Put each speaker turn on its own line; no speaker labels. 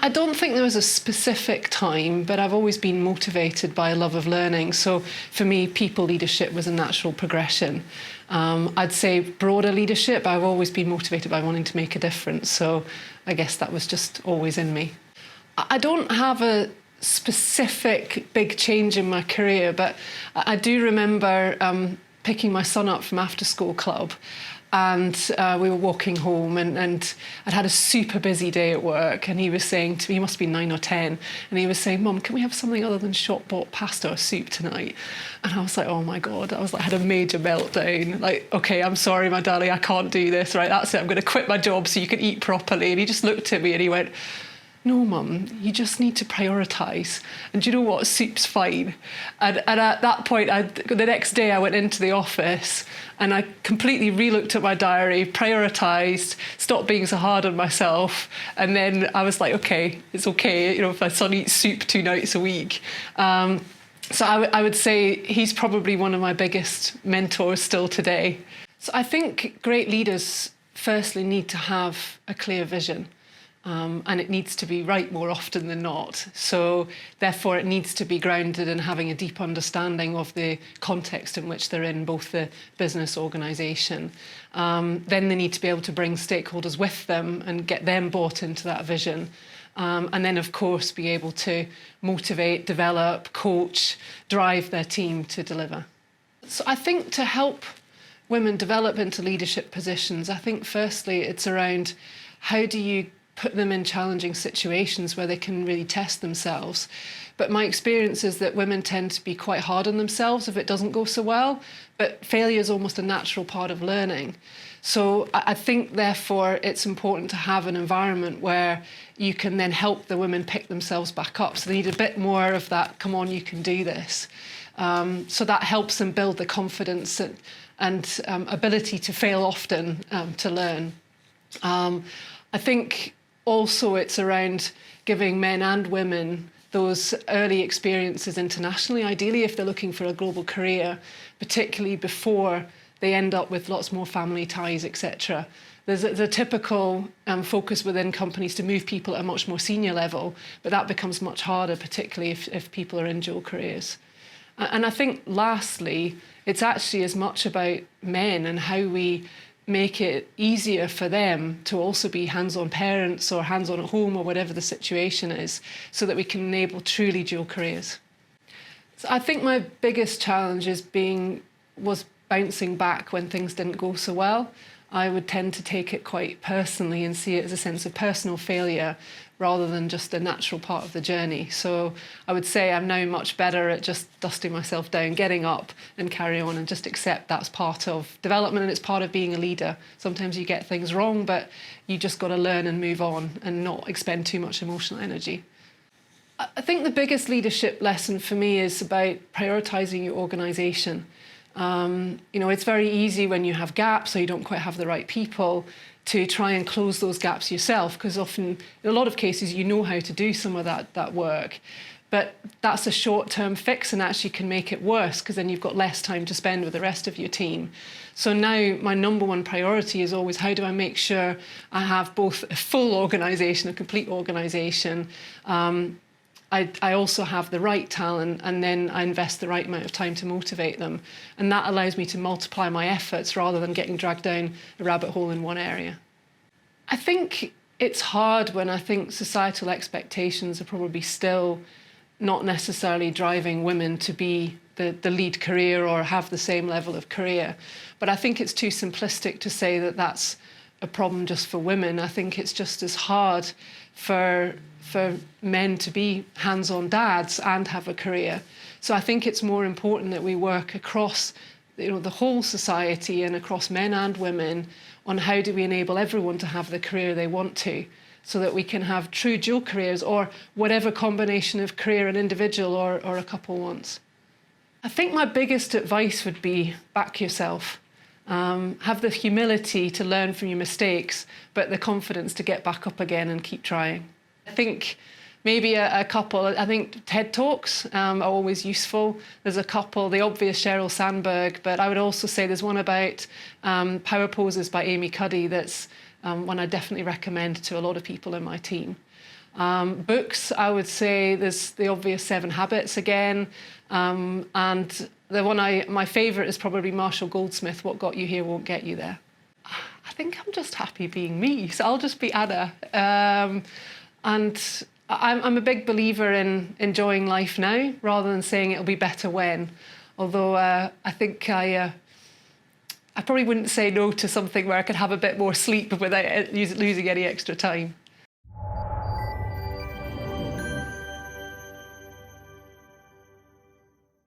I don't think there was a specific time, but I've always been motivated by a love of learning. So for me, people leadership was a natural progression. I'd say broader leadership, I've always been motivated by wanting to make a difference. So I guess that was just always in me. I don't have a specific big change in my career, but I do remember picking my son up from after school club, and we were walking home, and I'd had a super busy day at work, and he was saying to me, he must be 9 or 10, and he was saying, "Mum, can we have something other than shop-bought pasta or soup tonight?" And I was like, oh my God, I had a major meltdown. Like, okay, I'm sorry, my darling, I can't do this, right? That's it, I'm going to quit my job so you can eat properly. And he just looked at me and he went, "No, Mum, you just need to prioritise. And do you know what? Soup's fine." And at that point, the next day I went into the office and I completely re-looked at my diary, prioritised, stopped being so hard on myself. And then I was like, okay, it's okay, if my son eats soup 2 nights a week. So I would say he's probably one of my biggest mentors still today. So I think great leaders firstly need to have a clear vision. And it needs to be right more often than not. So therefore it needs to be grounded in having a deep understanding of the context in which they're in, both the business organisation. Then they need to be able to bring stakeholders with them and get them bought into that vision. And then, of course, be able to motivate, develop, coach, drive their team to deliver. So I think to help women develop into leadership positions, I think firstly it's around how do you put them in challenging situations where they can really test themselves. But my experience is that women tend to be quite hard on themselves if it doesn't go so well, but failure is almost a natural part of learning. So I think, therefore, it's important to have an environment where you can then help the women pick themselves back up. So they need a bit more of that, come on, you can do this. So that helps them build the confidence and ability to fail often to learn. I think also it's around giving men and women those early experiences internationally, ideally if they're looking for a global career, particularly before they end up with lots more family ties, etc. There's a typical focus within companies to move people at a much more senior level, but that becomes much harder, particularly if people are in dual careers. And I think lastly, it's actually as much about men and how we make it easier for them to also be hands-on parents or hands-on at home or whatever the situation is, so that we can enable truly dual careers. So I think my biggest challenge was bouncing back when things didn't go so well. I would tend to take it quite personally and see it as a sense of personal failure rather than just a natural part of the journey. So I would say I'm now much better at just dusting myself down, getting up and carry on, and just accept that's part of development and it's part of being a leader. Sometimes you get things wrong, but you just got to learn and move on and not expend too much emotional energy. I think the biggest leadership lesson for me is about prioritising your organisation. It's very easy when you have gaps or you don't quite have the right people to try and close those gaps yourself, because often, in a lot of cases, you know how to do some of that work. But that's a short-term fix and actually can make it worse, because then you've got less time to spend with the rest of your team. So now my number one priority is always, how do I make sure I have both a full organisation, a complete organisation, I also have the right talent, and then I invest the right amount of time to motivate them. And that allows me to multiply my efforts rather than getting dragged down a rabbit hole in one area. I think it's hard when I think societal expectations are probably still not necessarily driving women to be the lead career or have the same level of career. But I think it's too simplistic to say that that's a problem just for women. I think it's just as hard for men to be hands-on dads and have a career. So I think it's more important that we work across the whole society and across men and women on how do we enable everyone to have the career they want to, so that we can have true dual careers or whatever combination of career an individual or a couple wants. I think my biggest advice would be back yourself. Have the humility to learn from your mistakes, but the confidence to get back up again and keep trying. I think maybe a couple, I think TED Talks are always useful. There's a couple, the obvious Sheryl Sandberg, but I would also say there's one about power poses by Amy Cuddy that's one I definitely recommend to a lot of people in my team. Books, I would say there's the obvious 7 Habits again. And the one my favourite is probably Marshall Goldsmith, What Got You Here Won't Get You There. I think I'm just happy being me, so I'll just be Anna. And I'm a big believer in enjoying life now, rather than saying it'll be better when. Although I think I probably wouldn't say no to something where I could have a bit more sleep without losing any extra time.